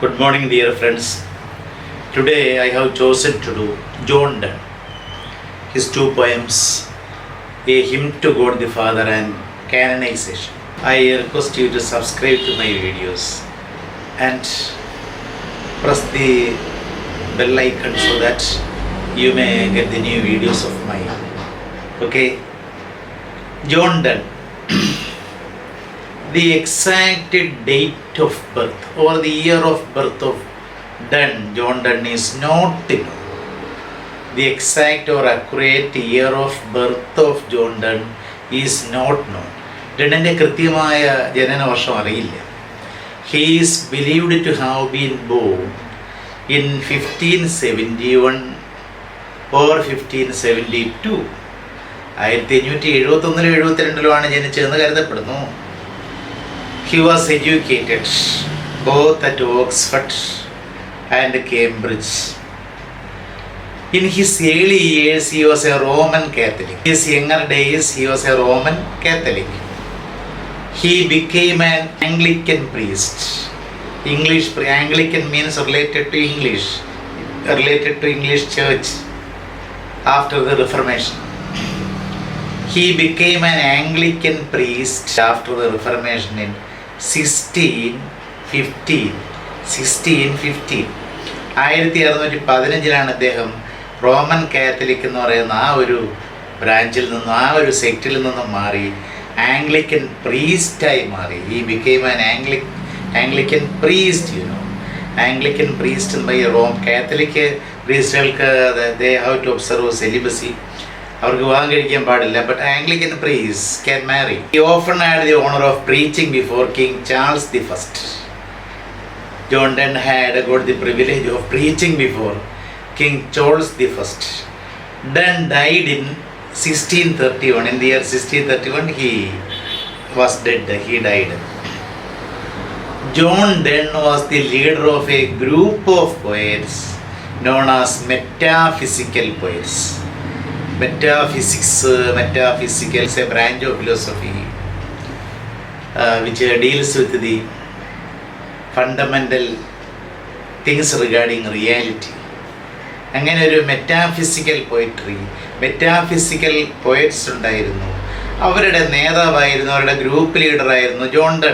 Good morning, dear friends. Today I have chosen to do Donne, his two poems, A Hymn to God the Father and Canonization. I request you to subscribe to my videos and press the bell icon so that you may get the new videos of mine. Okay, Donne. The exact date of birth or the year of birth of Donne is not known. The exact or accurate year of birth of Donne is not known. Donne's കൃത്യമായ ജനനവർഷം അറിയില്ല. He is believed to have been born in 1571 or 1572. 1571-72 ജനിച്ചതെന്ന് കരുതപ്പെടുന്നു. He was educated both at Oxford and Cambridge. In his early years, he was a Roman Catholic. In his younger days, he was a Roman Catholic. He became an Anglican priest. Anglican means related to English Church after the Reformation. He became an Anglican priest after the Reformation in 1615. 1615 അദ്ദേഹം Roman Catholic എന്ന് പറയുന്ന ആ ഒരു ബ്രാഞ്ചിൽ നിന്നും ആ ഒരു സെക്റ്റിൽ നിന്നും മാറി ആംഗ്ലിക്കൻ പ്രീസ്റ്റായി മാറി. He became an Anglican priest. Anglican priest by Catholic പ്രീസ്റ്റുകൾക്ക് they have to observe celibacy. അവർക്ക് വിവാഹം കഴിക്കാൻ പാടില്ല. But Anglican priest can marry. He often had the honour of preaching before King Charles the first. Donne had got the privilege of preaching before King Charles the First. Donne died in 1631. In the year 1631, he was dead. He died. John Donne was the leader of a group of poets known as metaphysical poets. Metaphysical is a branch of philosophy which deals with the fundamental things regarding reality. അങ്ങനെ ഒരു metaphysical poets ഉണ്ടായിരുന്നു. അവരുടെ നേതാവായിരുന്നു, അവരുടെ group ലീഡറായിരുന്നു Donne.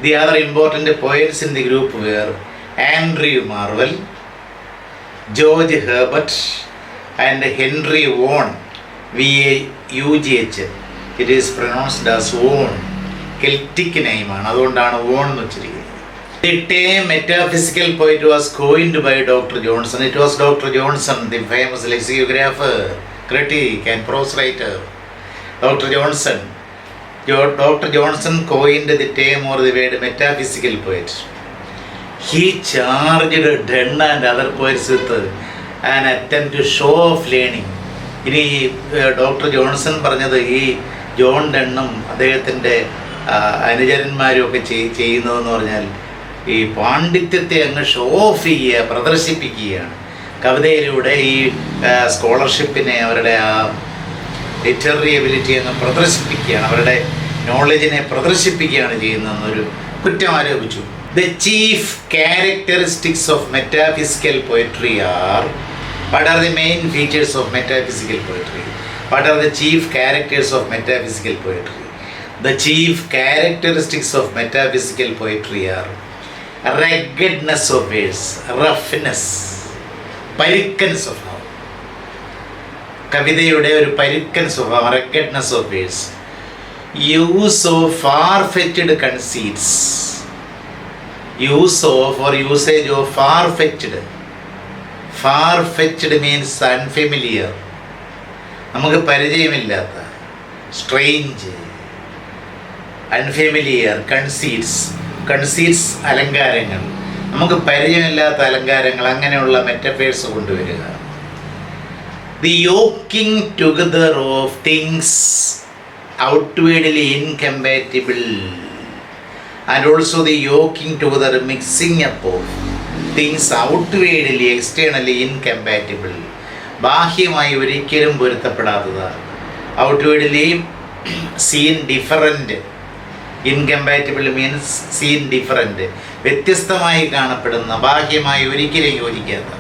The other important poets in the group were Andrew Marvell, George Herbert and Henry Vaughan. VAUGH. It is pronounced as Vaughan. Celtic നെയിമാണ്, അതുകൊണ്ടാണ് Vaughan എന്ന് വെച്ചിരിക്കുന്നത്. The term metaphysical poet was coined by Dr. Johnson. It was Dr. Johnson, the famous lexicographer, critic and prose writer. Dr. Johnson coined the term or the word metaphysical poet. He charged Donne and other poets with an attempt to show off learning. ഇനി doctor Johnson പറഞ്ഞത് ഈ John ഡണ്ണും അദ്ദേഹത്തിൻ്റെ അനുചരന്മാരും ഒക്കെ ചെയ്യുന്നതെന്ന് പറഞ്ഞാൽ ഈ പാണ്ഡിത്യത്തെ അങ്ങ് show of ചെയ്യുക, പ്രദർശിപ്പിക്കുകയാണ്. കവിതയിലൂടെ ഈ സ്കോളർഷിപ്പിനെ, അവരുടെ ആ ലിറ്റററി എബിലിറ്റി അങ്ങ് പ്രദർശിപ്പിക്കുകയാണ്, അവരുടെ നോളജിനെ പ്രദർശിപ്പിക്കുകയാണ് ചെയ്യുന്നതെന്നൊരു കുറ്റം ആരോപിച്ചു. The chief characteristics of metaphysical poetry are. What are the main features of metaphysical poetry? What are the chief characters of metaphysical poetry? The chief characteristics of metaphysical poetry are ruggedness of verse, roughness, പരുക്കൻ സ്വഭാവം. കവിതയുടെ ഒരു പരുക്കൻ സ്വഭാവം, ruggedness of verse. Use of far-fetched conceits. Use of or usage of far-fetched. Far-fetched means unfamiliar. നമുക്ക് പരിചയമില്ലാത്ത, strange, unfamiliar, കൺസീറ്റ്സ് അലങ്കാരങ്ങൾ, നമുക്ക് പരിചയമില്ലാത്ത അലങ്കാരങ്ങൾ, അങ്ങനെയുള്ള മെറ്റഫേഴ്സ് കൊണ്ടുവരിക. The yoking together of things outwardly incompatible and also the yoking together mixing up of things outwardly externally incompatible. ബാഹ്യമായി ഒരിക്കലും പൊരുത്തപ്പെടാത്തതാണ്. Outwardly seen different incompatible means seen different, വ്യത്യസ്തമായി കാണപ്പെടുന്ന, ബാഹ്യമായി ഒരിക്കലും യോജിക്കാത്ത,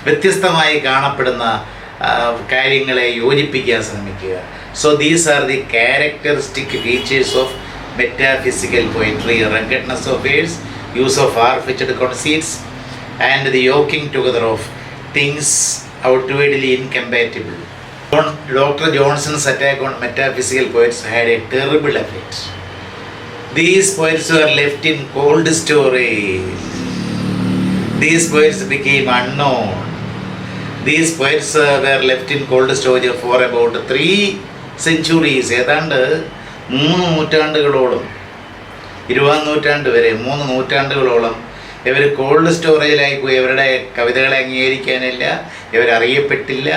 വ്യത്യസ്തമായി കാണപ്പെടുന്ന കാര്യങ്ങളെ യോജിപ്പിക്കാൻ ശ്രമിക്കുക. So these are the characteristic features of metaphysical poetry. Ruggedness of words, use of far-fetched conceits, and the yoking together of things outwardly incompatible. Dr. Johnson's attack on metaphysical poets had a terrible effect. These poets were left in cold storage. These poets became unknown. These poets were left in cold storage for about 3 centuries. ഏതാണ്ട് 3 നൂറ്റാണ്ടുകളോളം, 20-ാം നൂറ്റാണ്ട് വരെ 3 നൂറ്റാണ്ടുകളോളം ഇവർ called സ്റ്റോറേജിലായി പോയി. ഇവരുടെ കവിതകളെ അംഗീകരിക്കാനില്ല, ഇവരറിയപ്പെട്ടില്ല.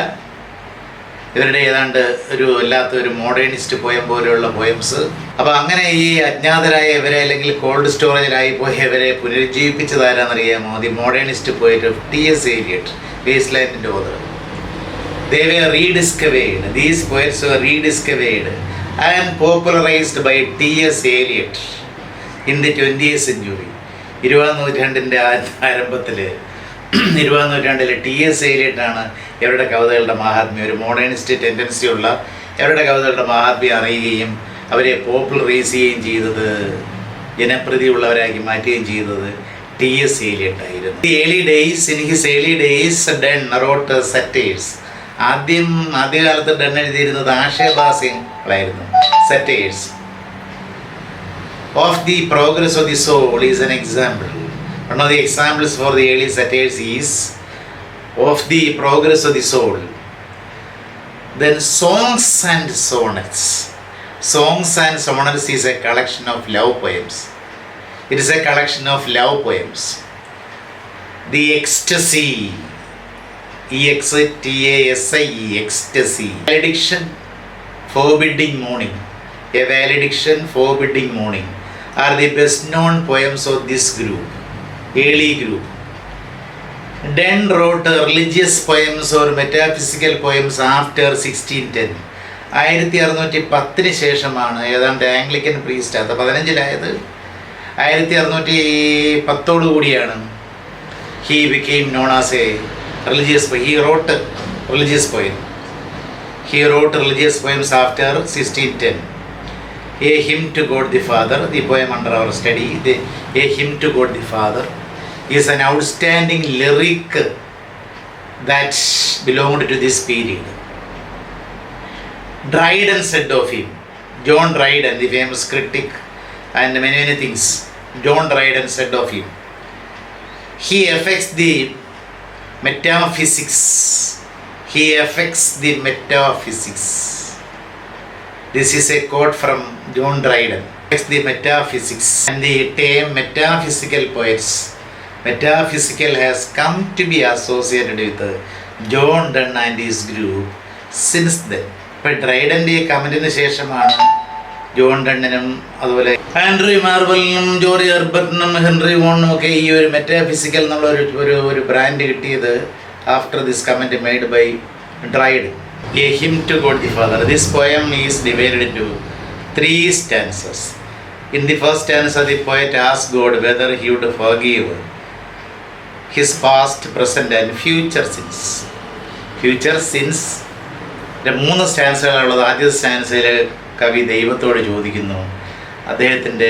ഇവരുടെ ഏതാണ്ട് ഒരു വല്ലാത്തൊരു മോഡേണിസ്റ്റ് പോയം പോലെയുള്ള പോയംസ്. അപ്പോൾ അങ്ങനെ ഈ അജ്ഞാതരായ ഇവരെ, അല്ലെങ്കിൽ കോൾഡ് സ്റ്റോറേജിലായി പോയി ഇവരെ പുനരുജ്ജീവിപ്പിച്ചതാരാണെന്നറിയാമോ? The modernist poet of T.S. Eliot, വേസ്റ്റ്ലാൻഡിൻ്റെ author. They were rediscovered. These poets were rediscovered and popularized by T.S. Eliot in the 20th century. 20-ാം നൂറ്റാണ്ടിൻ്റെ ആരംഭത്തിൽ, 20-ാം നൂറ്റാണ്ടിൽ T.S. Eliot-ആണ് ഇവരുടെ കവിതകളുടെ മഹാത്മ്യം, ഒരു മോഡേണിസ്റ്റ് ടെൻഡൻസിയുള്ള ഇവരുടെ കവിതകളുടെ മഹാത്മ്യം അറിയുകയും അവരെ പോപ്പുലറൈസ് ചെയ്യുകയും ചെയ്തത്, ജനപ്രീതിയുള്ളവരാക്കി മാറ്റുകയും ചെയ്തത് T.S. Eliot ആയിരുന്നു. In his early days, Donne wrote satires. ആദ്യകാലത്ത് ഡൺ എഴുതിയിരുന്നത് ആശയഭാസ്യങ്ങളായിരുന്നു, satires. Of the progress of the soul is an example. One of the examples for the early satires is of the progress of the soul. Then songs and sonnets. Songs and sonnets is a collection of love poems. It is a collection of love poems. The ecstasy, E-X-T-A-S-I-E, ecstasy. Valediction, forbidding morning. A valediction, forbidding morning are the best known poems of this group, early group. Donne wrote religious poems or metaphysical poems after 1610. 1610 ശേഷമാണ് ഏതാണ്ട് Anglican priest, അത് 15-ലായത്. 1610 കൂടിയാണ് he became known as a religious poet. He wrote religious poem. He wrote religious poems after 1610. A hymn to God the Father, the poem under our study, A hymn to God the Father, is an outstanding lyric that belonged to this period. Dryden said of him, John Dryden, the famous critic and many things, John Dryden said of him, he affects the metaphysics. He affects the metaphysics. This is a quote from John Dryden. The metaphysics and the term metaphysical poets. Metaphysical has come to be associated with John Donne and his group since then. ഇപ്പോൾ ഡ്രൈഡൻ്റെ കമൻറ്റിന് ശേഷമാണ് John ഡണ്ണിനും അതുപോലെ Andrew മാർവലിനും George ഹെർബർട്ടിനും Henry വോണിനും ഒക്കെ ഈ ഒരു മെറ്റാഫിസിക്കൽ എന്നുള്ള ഒരു ബ്രാൻഡ് കിട്ടിയത് after this comment made by Dryden. A hymn to God the Father. This poem is divided into 3 stanzas. In the first stanza, the poet asks God whether he would forgive his past, present and future sins. Future sins. 3 സ്റ്റാൻസകളുള്ളത്. ആദ്യത്തെ സ്റ്റാൻസയിൽ കവി ദൈവത്തോട് ചോദിക്കുന്നു അദ്ദേഹത്തിൻ്റെ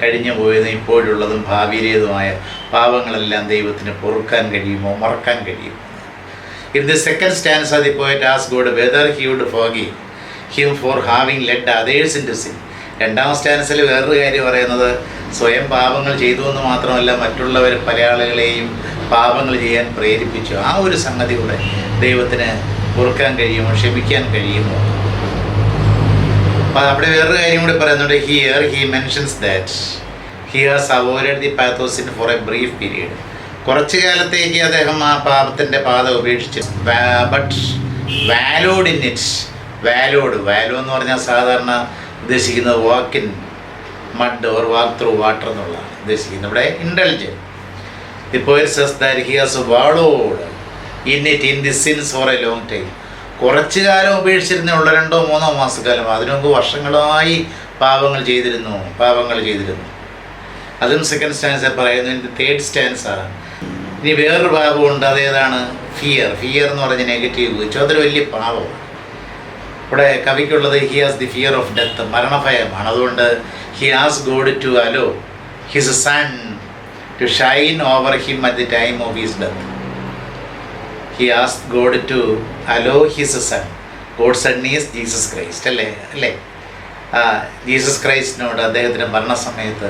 കഴിഞ്ഞു പോയതും ഇപ്പോഴുള്ളതും ഭാവിയിലേതുമായ പാപങ്ങളെല്ലാം ദൈവത്തിന് പൊറുക്കാൻ കഴിയുമോ, മറക്കാൻ കഴിയുമോ. In the second stanza, the poet asks God whether he would forgive him for having led others into sin. 2ാം സ്റ്റാൻസയിൽ വേറൊരു കാര്യം പറയുന്നത് സ്വയം പാപങ്ങൾ ചെയ്തു എന്ന് മാത്രമല്ല മറ്റുള്ളവർ പല ആളുകളെയും പാപങ്ങൾ ചെയ്യാൻ പ്രേരിപ്പിച്ചു. ആ ഒരു സംഗതി കൂടെ ദൈവത്തിന് പൊറുക്കാൻ കഴിയുമോ, ക്ഷമിക്കാൻ കഴിയുമോ. അപ്പോൾ അവിടെ വേറൊരു കാര്യം കൂടി പറയുന്നുണ്ട്. Here he mentions that he has avoided the path of sin for a brief period. കുറച്ചു കാലത്തേക്ക് അദ്ദേഹം ആ പാപത്തിൻ്റെ പാത ഉപേക്ഷിച്ചു. But wallowed in it. Wallow എന്ന് പറഞ്ഞാൽ സാധാരണ ഉദ്ദേശിക്കുന്നത് walk in mud or walk through water എന്നുള്ളതാണ് ഉദ്ദേശിക്കുന്നത്. ഇവിടെ intelligent. The poet says that he has wallowed in it in the sins for a long time. കുറച്ചു കാലം ഉപേക്ഷിച്ചിരുന്ന 2-3 മാസക്കാലം, അതിനു മുമ്പ് വർഷങ്ങളായി പാപങ്ങൾ ചെയ്തിരുന്നു. അതും സെക്കൻഡ് സ്റ്റാൻസ പറയുന്നു. ഇനി തേർഡ് സ്റ്റാൻസ, ഇനി വേറൊരു പാപമുണ്ട്. അതേതാണ്? ഫിയർ എന്ന് പറഞ്ഞ നെഗറ്റീവ്. അതൊരു വലിയ പാപമാണ്. ഇവിടെ കവിക്കുള്ളത് he has the fear of death, മരണഭയമാണ്. അതുകൊണ്ട് he has God to allow his sun to shine over him at the time of his death. He has God to allow his son. God son is Jesus Christ, അല്ലേ? Jesus ക്രൈസ്റ്റിനോട് അദ്ദേഹത്തിൻ്റെ മരണസമയത്ത്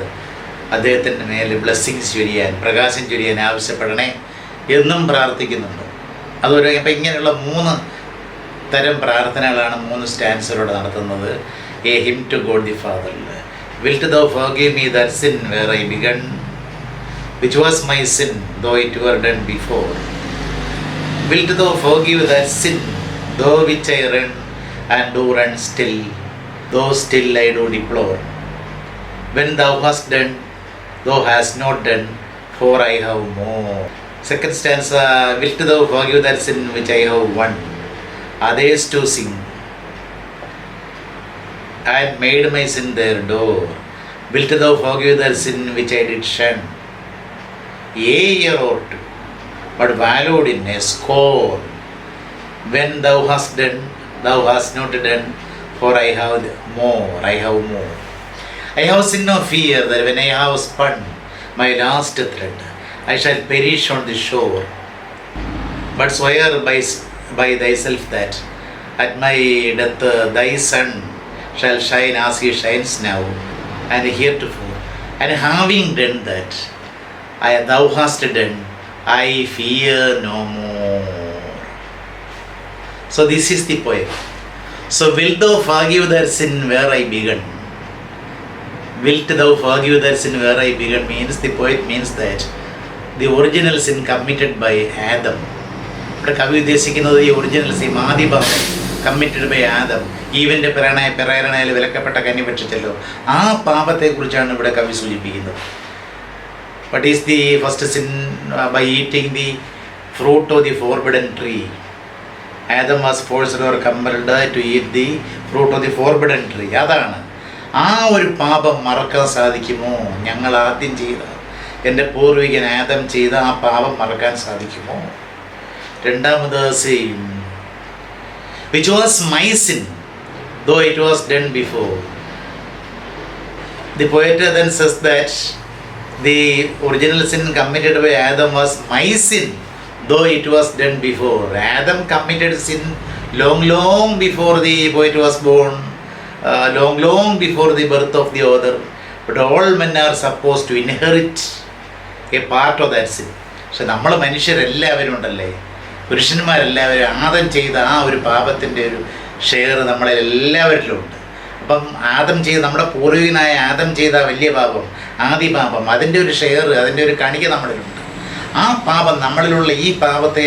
അദ്ദേഹത്തിൻ്റെ മേൽ blessings ചൊരിയാൻ, പ്രകാശം ചൊരിയാൻ ആവശ്യപ്പെടണേ എന്നും പ്രാർത്ഥിക്കുന്നുണ്ട്. അതുപോലെ ഇപ്പം ഇങ്ങനെയുള്ള 3 തരം പ്രാർത്ഥനകളാണ് 3 സ്റ്റാൻസിലൂടെ നടത്തുന്നത്. A hymn to God the father. Wilt thou forgive me that sin where I begun, which was my sin though it were done before. Wilt thou forgive that sin though which I run and do run still, though still I do deplore. When thou hast done, thou hast not done, for I have more. Second stanza, wilt thou forgive that sin which I have won, others to sing, and made my sin their door. Wilt thou forgive that sin which I did shun, a year or two, but valued in a score. When thou hast done, thou hast not done, for I have more. I have sin no fear that when I have spun my last thread, I shall perish on the shore. But swear by thyself that at my death thy sun shall shine as he shines now and heretofore. And having done that, thou hast done, I fear no more. So this is the poem. So wilt thou forgive their sin where I began? Wilt thou forgive that sin where I began means, the poet means that the original sin committed by Adam. ഇവിടെ കവി ഉദ്ദേശിക്കുന്നത് ഈ original sin, ആദിപാപം committed by Adam. ഈവൻ്റെ പെറേരണയിൽ വിലക്കപ്പെട്ട കന്നി ഭക്ഷിച്ചല്ലോ, ആ പാപത്തെക്കുറിച്ചാണ് ഇവിടെ കവി സൂചിപ്പിക്കുന്നത്. What is the first sin? By eating the fruit of the forbidden tree. Adam was forced or compelled to eat the fruit of the forbidden tree. അതാണ്. ആ ഒരു പാപം മറക്കാൻ സാധിക്കുമോ? ഞങ്ങൾ ആദ്യം ചെയ്ത, എൻ്റെ പൂർവികൻ ആദം ചെയ്ത ആ പാപം മറക്കാൻ സാധിക്കുമോ? രണ്ടാമത് same, which was my sin though it was done before. The poet then says that the original sin committed by Adam was my sin though it was done before. Adam committed sin long before the poet was born, long before the birth of the author, but all men are supposed to inherit a part of that sin. പക്ഷെ നമ്മൾ മനുഷ്യരെല്ലാവരും ഉണ്ടല്ലേ, പുരുഷന്മാരെല്ലാവരും ആദം ചെയ്ത ആ ഒരു പാപത്തിൻ്റെ ഒരു share നമ്മളെല്ലാവരിലും ഉണ്ട്. അപ്പം ആദം ചെയ്ത്, നമ്മുടെ പൂർവികനായ ആദം ചെയ്ത വലിയ പാപം, ആദി പാപം, അതിൻ്റെ ഒരു ഷെയർ, അതിൻ്റെ ഒരു കണിക നമ്മളിലുണ്ട്. ആ പാപം, നമ്മളിലുള്ള ഈ പാപത്തെ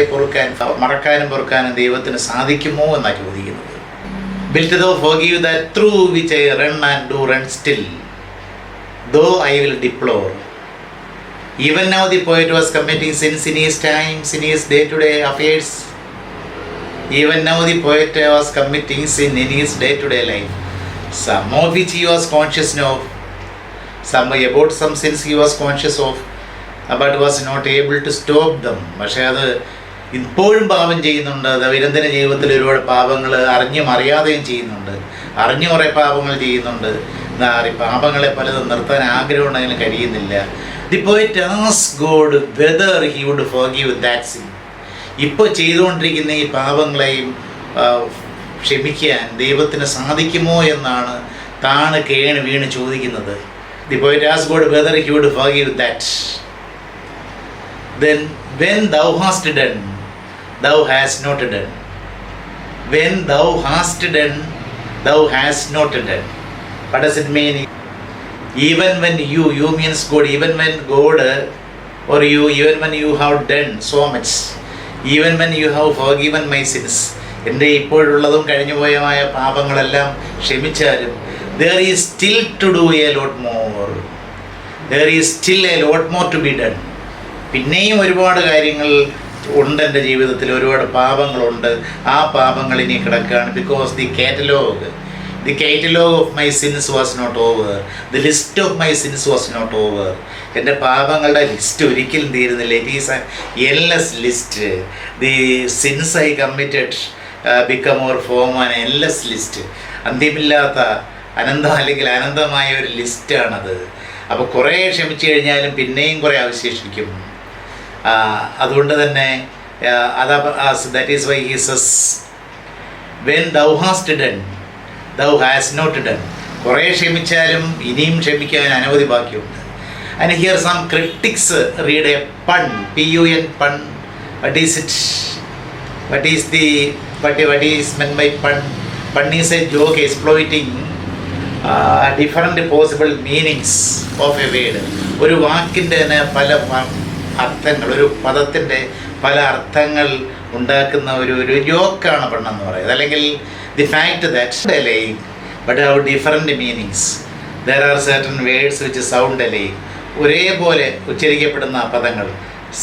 മറക്കാനും പൊറുക്കാനും ദൈവത്തിന് സാധിക്കുമോ എന്നാണ് ചോദിക്കുന്നത്. Wilt thou forgive that through which I run and do run still, though I will deplore. Even now the poet was committing sins in his times, in his day-to-day affairs. Even now the poet was committing sin in his day-to-day life. Some of which he was conscious of, about some sins he was conscious of, but was not able to stop them. പക്ഷേ അത് ഇപ്പോഴും പാപം ചെയ്യുന്നുണ്ട്. ദൈനംദിന ജീവിതത്തിൽ ഒരുപാട് പാപങ്ങൾ അറിഞ്ഞും അറിയാതെയും ചെയ്യുന്നുണ്ട്. അറിഞ്ഞു കുറേ പാപങ്ങൾ ചെയ്യുന്നുണ്ട്. പാപങ്ങളെ പലതും നിർത്താൻ ആഗ്രഹമുണ്ടെങ്കിലും കഴിയുന്നില്ല. The poet asked God whether he would forgive that sin. ഇപ്പോൾ ചെയ്തുകൊണ്ടിരിക്കുന്ന ഈ പാപങ്ങളെയും ക്ഷമിക്കാൻ ദൈവത്തിന് സാധിക്കുമോ എന്നാണ് താണ് കേണ് വീണ് ചോദിക്കുന്നത്. The poet asked God whether he would forgive that. Then when thou hast done, thou hast not done. When thou hast done, thou hast not done. What does it mean? Even when you means God, even when God or you, even when you have done so much, even when you have forgiven my sins, എൻ്റെ ഇപ്പോഴുള്ളതും കഴിഞ്ഞുപോയമായ പാപങ്ങളെല്ലാം ക്ഷമിച്ചാലും there is still to do a lot more. There is still a lot more to be done. പിന്നെയും ഒരുപാട് കാര്യങ്ങൾ ഉണ്ട് എൻ്റെ ജീവിതത്തിൽ, ഒരുപാട് പാപങ്ങളുണ്ട്. ആ പാപങ്ങൾ ഇനി കിടക്കുകയാണ്. Because the The catalog of my sins was not over. The list of my sins was not over. എൻ്റെ പാപങ്ങളുടെ ലിസ്റ്റ് ഒരിക്കലും തീരുന്നില്ല. It is a endless list. The sins I committed become or form an endless list. അന്ത്യമില്ലാത്ത അനന്തം അല്ലെങ്കിൽ അനന്തമായ ഒരു ലിസ്റ്റാണത്. അപ്പോൾ കുറേ ക്ഷമിച്ചു കഴിഞ്ഞാലും പിന്നെയും കുറേ അവശേഷിക്കും. അതുകൊണ്ട് തന്നെ that is why he says when thou hast done thou hast not done. കുറേ ക്ഷമിച്ചാലും ഇനിയും ക്ഷമിക്കാൻ അനവധി ബാക്കിയുണ്ട്. And here some critics read a pun, pun, pun. What is it? What is meant by pun? Pun is a joke exploiting different possible meanings of a word. ഒരു വാക്കിൻ്റെ തന്നെ പല അർത്ഥങ്ങൾ, ഒരു പദത്തിൻ്റെ പല അർത്ഥങ്ങൾ ഉണ്ടാക്കുന്ന ഒരു ജോക്കാണ് പണ്ണെന്ന് പറയുന്നത്. അല്ലെങ്കിൽ the fact that alike but have different meanings. There are certain words which sound alike. ഒരേപോലെ ഉച്ചരിക്കപ്പെടുന്ന പദങ്ങൾ.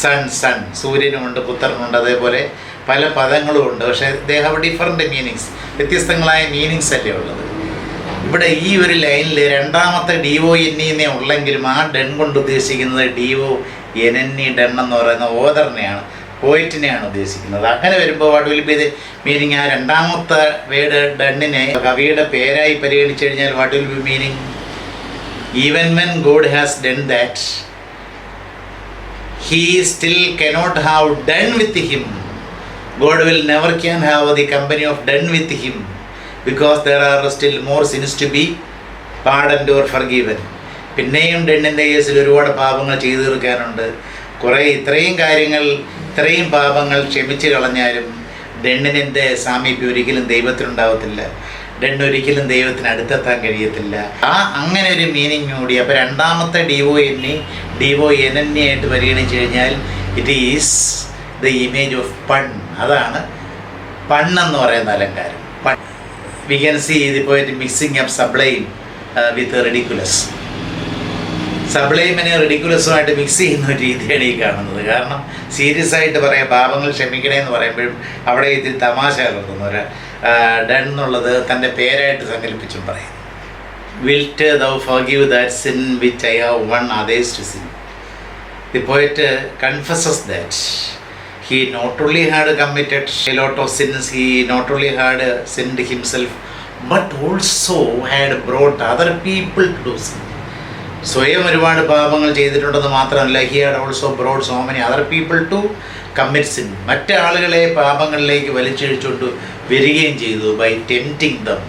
സൺ സൂര്യനുമുണ്ട്, പുത്രനുണ്ട്, അതേപോലെ പല പദങ്ങളുമുണ്ട്. പക്ഷേ ദേ ഹാവ് ഡിഫറെൻ്റ് മീനിങ്സ്. വ്യത്യസ്തങ്ങളായ മീനിങ്സ് അല്ലേ ഉള്ളത്. ഇവിടെ ഈ ഒരു ലൈനിൽ രണ്ടാമത്തെ DONE ഉള്ളെങ്കിലും ആ ഡൺ കൊണ്ട് ഉദ്ദേശിക്കുന്നത് DONNE ഡൺ എന്ന് പറയുന്ന ഓദറിനെയാണ്, പോയിറ്റിനെയാണ് ഉദ്ദേശിക്കുന്നത്. അങ്ങനെ വരുമ്പോൾ what will be the meaning? ആ രണ്ടാമത്തെ വേർഡ് ഡണ്ണിനെ കവിയുടെ പേരായി പരിഗണിച്ചു കഴിഞ്ഞാൽ what will be meaning? Even when God has done that he still cannot have done with him. God will never can have the company of done with him because there are still more sins to be pardoned or forgiven. പിന്നെയും ഡണ്ണിൻ്റെ കേസിൽ ഒരുപാട് പാപങ്ങൾ ചെയ്തു തീർക്കാനുണ്ട്. കുറേ ഇത്രയും പാപങ്ങൾ ക്ഷമിച്ച് കളഞ്ഞാലും ഡണ്ണിൻ്റെ സാമീപ്യം ഒരിക്കലും ദൈവത്തിനുണ്ടാവത്തില്ല. ഡണ്ണ് ഒരിക്കലും ദൈവത്തിന് അടുത്തെത്താൻ കഴിയത്തില്ല. അങ്ങനെ ഒരു മീനിങ് കൂടി. അപ്പോൾ രണ്ടാമത്തെ DONE ആയിട്ട് പരിഗണിച്ചു കഴിഞ്ഞാൽ it is the image of pun. അതാണ് പൺ എന്ന് പറയുന്ന അലങ്കാരം. Pun we can see the poet mixing up sublime with ridiculous. സബ്ലൈമിനെ റെഡിക്കുലസുമായിട്ട് മിക്സ് ചെയ്യുന്ന ഒരു രീതിയാണ് ഈ കാണുന്നത്. കാരണം സീരിയസ് ആയിട്ട് പറയാം, പാപങ്ങൾ ക്ഷമിക്കണേ എന്ന് പറയുമ്പോഴും അവിടെ ഇതിൽ തമാശ കലർത്തുന്നു. ഒരു ഡൺ എന്നുള്ളത് തൻ്റെ പേരായിട്ട് സങ്കല്പിച്ചും പറയും. Wilt thou forgive that sin which I have won others to sin. The poet confesses that he not only had committed a lot of sins, he not only had sinned himself, but also had brought other people to do sin. സ്വയം ഒരുപാട് പാപങ്ങൾ ചെയ്തിട്ടുണ്ടെന്ന് മാത്രമല്ല, he had also brought so many other people to commit sin. മറ്റ് ആളുകളെ പാപങ്ങളിലേക്ക് വലിച്ചിഴിച്ചുകൊണ്ട് വരികയും ചെയ്തു. by tempting them,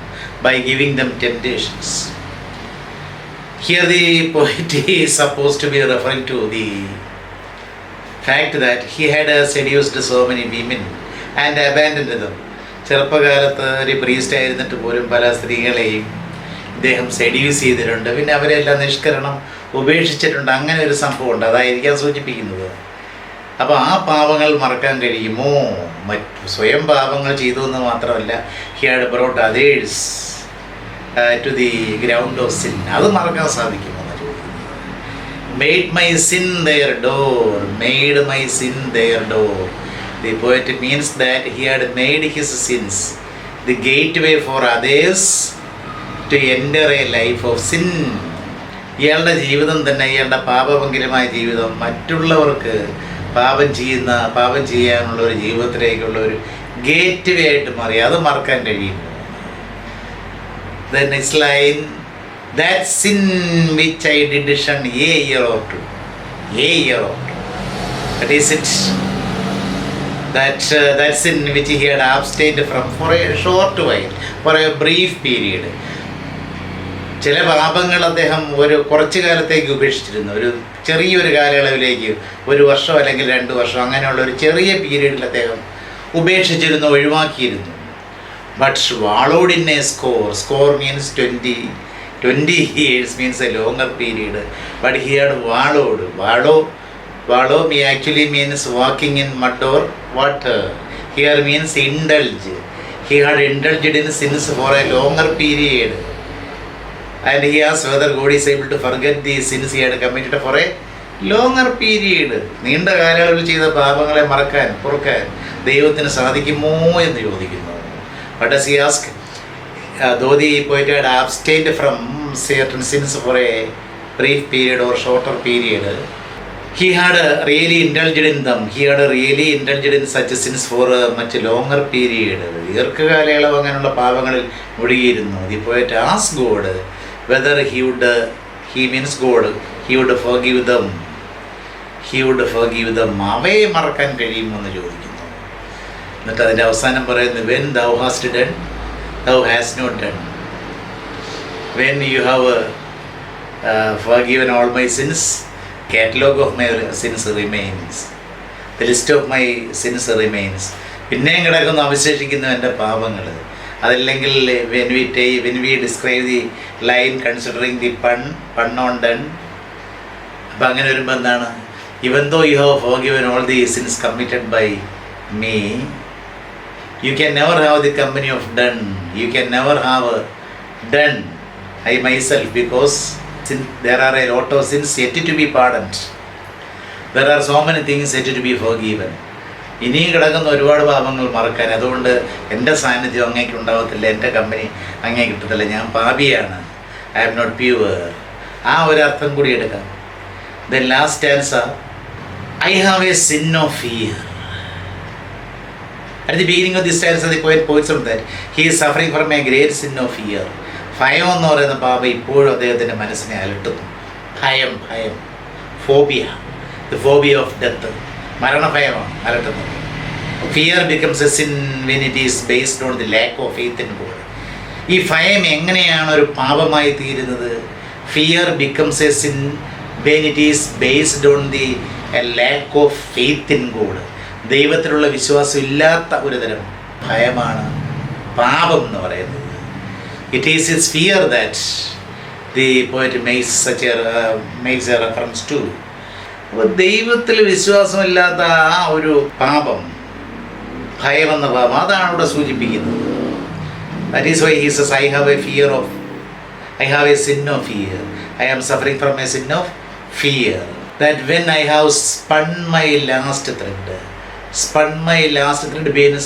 by giving them temptations. Here the poet is supposed to be referring to the fact that he had seduced so many women and abandoned them. ചെറുപ്പകാലത്ത് ഒരു priest ആയിരുന്നിട്ട് പോലും പല സ്ത്രീകളെയും ഇദ്ദേഹം സെഡ്യൂസ് ചെയ്തിട്ടുണ്ട്. പിന്നെ അവരെല്ലാം നിഷ്കരണം ഉപേക്ഷിച്ചിട്ടുണ്ട്. അങ്ങനെ ഒരു സംഭവമുണ്ട്. അതായിരിക്കാം സൂചിപ്പിക്കുന്നത്. അപ്പോൾ ആ പാപങ്ങൾ മറക്കാൻ കഴിയുമോ? സ്വയം പാപങ്ങൾ ചെയ്തു എന്ന് മാത്രമല്ല, he had brought others to the ground of sin. അത് മറക്കാൻ സാധിക്കുമോ എന്ന് ചോദിക്കുന്നത്. made my sin their door, made my sin their door. The poet means that he had made his sins the gateway for others to enter a life of sin. ഇയാളുടെ ജീവിതം തന്നെ, ഇയാളുടെ പാപഭംഗിരമായ ജീവിതം മറ്റുള്ളവർക്ക് പാപം ചെയ്യാനുള്ള ഒരു ജീവിതത്തിലേക്കുള്ള ഒരു ഗേറ്റ് വേ ആയിട്ട് മാറി. അത് മറക്കാൻ കഴിയും. The next line, that sin which I did shun a year or two. That is it. That sin which he had abstained from for a short while, for a brief period. ചില പാപങ്ങൾ അദ്ദേഹം കുറച്ച് കാലത്തേക്ക് ഉപേക്ഷിച്ചിരുന്നു. ഒരു ചെറിയൊരു കാലയളവിലേക്ക്, 1 വർഷം അല്ലെങ്കിൽ 2 വർഷം, അങ്ങനെയുള്ള ഒരു ചെറിയ പീരീഡിൽ അദ്ദേഹം ഉപേക്ഷിച്ചിരുന്നു, ഒഴിവാക്കിയിരുന്നു. But swallowed in a score means 20 years means a longer period. But he had wallow me actually means walking in mud or water. Here means indulge. He had indulged in sins for a longer period. And he asked whether God is able to forget the sins he had committed for a longer period. നീണ്ട കാലയളവിൽ ചെയ്ത പാപങ്ങളെ പൊറുക്കാൻ ദൈവത്തിന് സാധിക്കുമോ എന്ന് ചോദിക്കുന്നു. What does he ask? though the poet had abstained from certain sins for a brief period or shorter period, he had really indulged in them. He had really indulged in such sins for a much longer period. ദീർഘകാലയളവ് അങ്ങനെയുള്ള പാപങ്ങളിൽ മുഴുകിയിരുന്നു. The poet asked God whether he would forgive them. He would forgive them. അവയെ മറക്കാൻ കഴിയുമെന്ന് ചോദിക്കുന്നു. എന്നിട്ട് അതിൻ്റെ അവസാനം പറയുന്നു, when thou hast done, thou hast not done. When you have forgiven all my sins, catalog of my sins remains. The list of my sins remains. പിന്നെയും കിടക്കുന്നു, അവശേഷിക്കുന്നു എൻ്റെ പാപങ്ങൾ. അതല്ലെങ്കിൽ when we describe the line considering the pun on done, അപ്പം അങ്ങനെ വരുമ്പോൾ എന്താണ്, even though you have forgiven all the sins committed by me, you can never have the company of done. You can never have done I myself, because there are a lot of sins yet to be pardoned. There are so many things yet to be forgiven. ഇനിയും കിടക്കുന്ന ഒരുപാട് പാപങ്ങൾ മറക്കാൻ. അതുകൊണ്ട് എൻ്റെ സാന്നിധ്യം അങ്ങേക്ക് ഉണ്ടാകത്തില്ല, എൻ്റെ കമ്പനി അങ്ങേ കിട്ടത്തില്ല, ഞാൻ പാപിയാണ്, ഐ ആം നോട്ട് പ്യുവർ. ആ ഒരു അർത്ഥം കൂടി എടുക്കാം. Then last answer, I have a sin of fear. At the beginning of this stanza, the poet points out that he is suffering from a great sin of fear. ഭയം എന്ന് പറയുന്ന പാപം ഇപ്പോഴും അദ്ദേഹത്തിൻ്റെ മനസ്സിനെ അലട്ടുന്നു. ഭയം, phobia, the phobia of death, മരണഭയമാണ് അലട്ടുന്നത്. Fear becomes a sin when it is based on the lack of faith in God. ഈ ഭയം എങ്ങനെയാണ് ഒരു പാപമായി തീരുന്നത്? Fear becomes a sin when it is based on the lack of faith in God. ദൈവത്തിലുള്ള വിശ്വാസം ഇല്ലാത്ത ഒരു തരം ഭയമാണ് പാപം എന്ന് പറയുന്നത്. It is his fear that the poet makes a reference to. അപ്പോൾ ദൈവത്തിൽ വിശ്വാസമില്ലാത്ത ആ ഒരു പാപം, ഭയമെന്ന പാപം, അതാണ് ഇവിടെ സൂചിപ്പിക്കുന്നത്. That is why he says I have a sin of fear. I am suffering from a sin of fear. That when I have spun my last thread means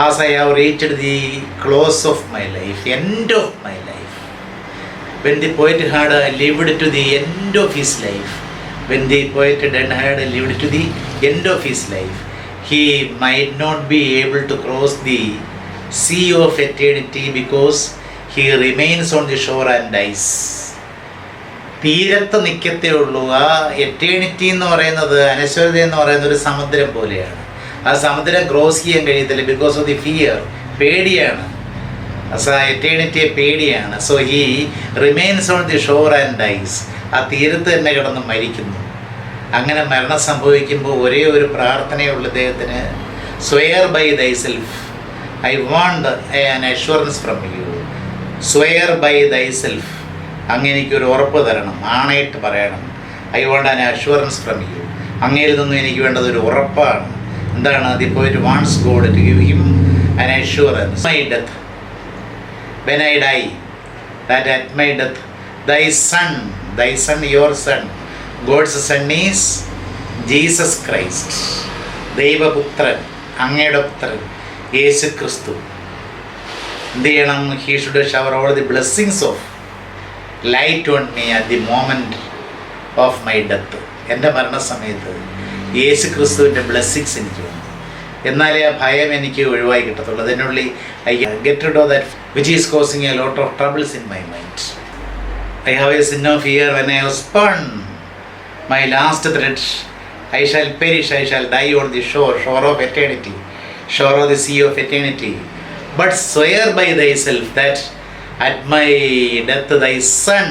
as I have reached the close of my life, end of my life. When the poet had lived to the end of his life, when the poet had lived to the end of his life, he might not be able to cross the sea of eternity because he remains on the shore and dies. തീരത്ത് നിൽക്കത്തേ ഉള്ളൂ. ആ eternity എന്ന് പറയുന്നത്, അനശ്വരത എന്ന് പറയുന്നത് ഒരു സമുദ്രം പോലെയാണ്. ആ സമുദ്രം ക്രോസ് ചെയ്യാൻ കഴിയത്തില്ല, ബിക്കോസ് ഓഫ് ദി ഫിയർ, പേടിയാണ്. എറ്റേണിറ്റിയെ പേടിയാണ്. So he remains on the shore and dies. ആ തീരത്ത് തന്നെ കിടന്ന് മരിക്കുന്നു. അങ്ങനെ മരണം സംഭവിക്കുമ്പോൾ ഒരേ ഒരു പ്രാർത്ഥനയുള്ള അദ്ദേഹത്തിന്, swear by thy self, I want an assurance from you. Swear by thy self, അങ്ങ് എനിക്കൊരു ഉറപ്പ് തരണം, ആണയിട്ട് പറയണം. I want an assurance from you. അങ്ങയിൽ നിന്നും എനിക്ക് വേണ്ടത് ഒരു ഉറപ്പാണ്. എന്താണ്? The poet wants God to give him an assurance. My death, when I die, that at my death thy son, your son, God's son is Jesus Christ. ദൈവപുത്രൻ, അങ്ങയുടെ പുത്രൻ യേശു ക്രിസ്തു എന്ത് ചെയ്യണം? He should shower all the blessings of light on me at the moment of my death. എൻ്റെ മരണസമയത്ത് യേശു ക്രിസ്തുവിൻ്റെ blessings എനിക്ക് വന്നു. എന്നാലേ ആ ഭയം എനിക്ക് ഒഴിവായി കിട്ടത്തുള്ളൂ. അതിനുള്ളിൽ I get rid of that which is causing a lot of troubles in my mind. I have a sin of fear when I have spun my last thread. I shall perish, I shall die on the shore of eternity, shore of the sea of eternity. But swear by thyself that at my death thy son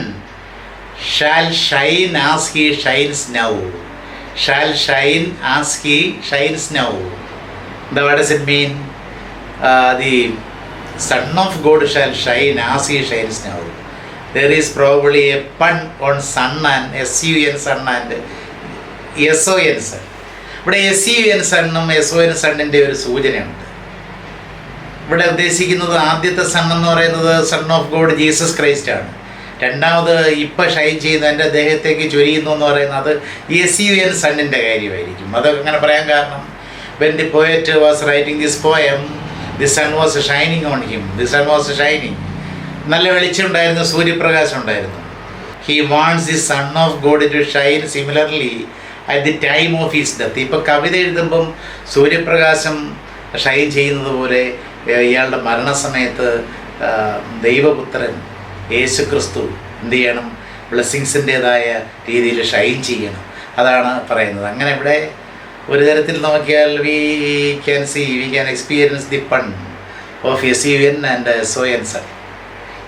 shall shine as he shines now. Shall shine as he shines now. What does it mean? The Son of God shall shine as he shines now. There is probably a pun on sun and sun sun and son sun. ഇവിടെ sun സണ്ണും son സണ്ണിൻ്റെ ഒരു സൂചനയുണ്ട്. ഇവിടെ ഉദ്ദേശിക്കുന്നത് ആദ്യത്തെ sun എന്ന് പറയുന്നത് sun of God Jesus Christ ആണ്. രണ്ടാമത് ഇപ്പം ഷൈൻ ചെയ്യുന്ന എൻ്റെ ദേഹത്തേക്ക് ചൊരിയുന്നു എന്ന് പറയുന്നത് sun സണ്ണിൻ്റെ കാര്യമായിരിക്കും. അതൊക്കെ അങ്ങനെ പറയാൻ കാരണം, when the poet was writing this poem, the sun was shining on him. The sun was shining. നല്ല വെളിച്ചം ഉണ്ടായിരുന്നു, സൂര്യപ്രകാശം ഉണ്ടായിരുന്നു. He wants the son of God to shine similarly at the time of his death. ഇപ്പോൾ കവിത എഴുതുമ്പം സൂര്യപ്രകാശം ഷൈൻ ചെയ്യുന്നത് പോലെ ഇയാളുടെ മരണസമയത്ത് ദൈവപുത്രൻ യേശുക്രിസ്തു എന്ത് ചെയ്യണം? ബ്ലെസ്സിങ്സിൻ്റേതായ രീതിയിൽ ഷൈൻ ചെയ്യണം. അതാണ് പറയുന്നത്. അങ്ങനെ ഇവിടെ ഒരു തരത്തിൽ നോക്കിയാൽ we can experience the pun of SUN and SON son.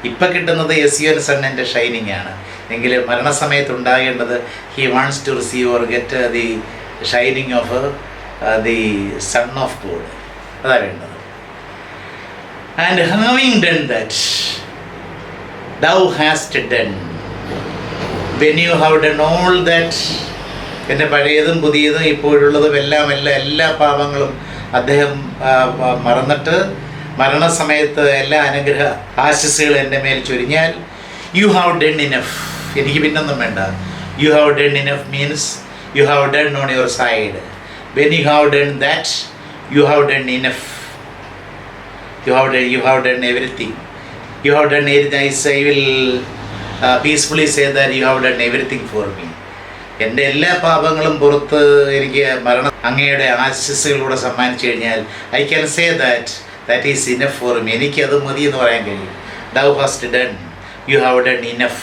ഇപ്പം കിട്ടുന്നത് SUN സണ്ണിൻ്റെ ഷൈനിങ് ആണ്. എങ്കിൽ മരണസമയത്ത് ഉണ്ടാകേണ്ടത് he wants to receive or get the shining of the son of God. അതാണ് വേണ്ടത്. And having done that thou hast done, when you have done all that, എൻ്റെ പഴയതും പുതിയതും ഇപ്പോഴുള്ളതും എല്ലാ പാപങ്ങളും അദ്ദേഹം മറന്നിട്ട് മരണസമയത്ത് എല്ലാ അനുഗ്രഹ ആശസ്സുകളും എൻ്റെ മേൽ ചൊരിഞ്ഞാൽ യു ഹാവ് ഡൺ ഇനഫ്. എനിക്ക് പിന്നൊന്നും വേണ്ട. You have done enough means you have done on your side. When you have done that you have done enough. You have done everything. You have done everything. I will peacefully say that you have done everything for me. എൻ്റെ എല്ലാ പാപങ്ങളും പുറത്ത് എനിക്ക് മരണം അങ്ങയുടെ ആശസ്സുകളിലൂടെ സമ്മാനിച്ചു കഴിഞ്ഞാൽ I can say that is enough for me. എനിക്കത് മതി എന്ന് പറയാൻ കഴിയും. thou hast done, you have done enough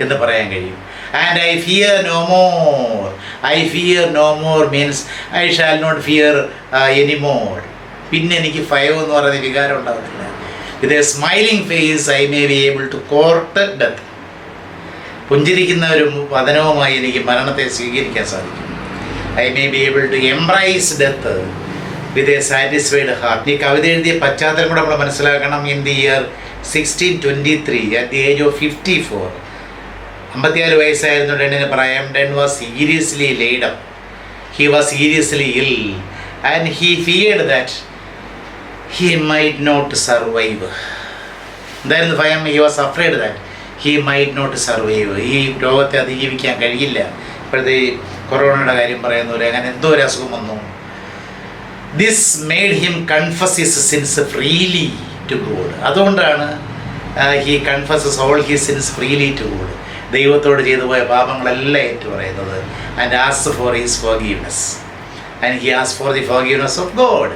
എന്ന് പറയാൻ കഴിയും. And I fear no more. I fear no more means I shall not fear anymore. പിന്നെ എനിക്ക് ഭയം എന്ന് പറയുന്ന വികാരം ഉണ്ടാകത്തില്ല. With a smiling face I may be able to court death. പുഞ്ചിരിക്കുന്ന ഒരു വദനവുമായി എനിക്ക് മരണത്തെ സ്വീകരിക്കാൻ സാധിക്കും. I may be able to embrace death with a satisfied heart. ഈ കവിത എഴുതിയ പശ്ചാത്തലം കൂടെ നമ്മൾ മനസ്സിലാക്കണം. In the year 1623, at the age of 54, 54 വയസ്സായിരുന്നു ഡെന്നിന് പ്രായം. Den was seriously laid up. He was seriously ill and he feared that he might not survive. എന്തായിരുന്നു ഭയം? He was afraid that he might not survive. ഈ രോഗത്തെ അതിജീവിക്കാൻ കഴിയില്ല. ഇപ്പോഴത്തെ കൊറോണയുടെ കാര്യം പറയുന്നവരെ അങ്ങനെ എന്തോ ഒരു അസുഖം വന്നു. This made him confess his sins freely to God. അതുകൊണ്ടാണ് he confesses all his sins freely to God. ദൈവത്തോട് ചെയ്തു പോയ പാപങ്ങളെല്ലാം ഏറ്റുപറയുന്നത്. And ask for his forgiveness. And he ask for the forgiveness of God.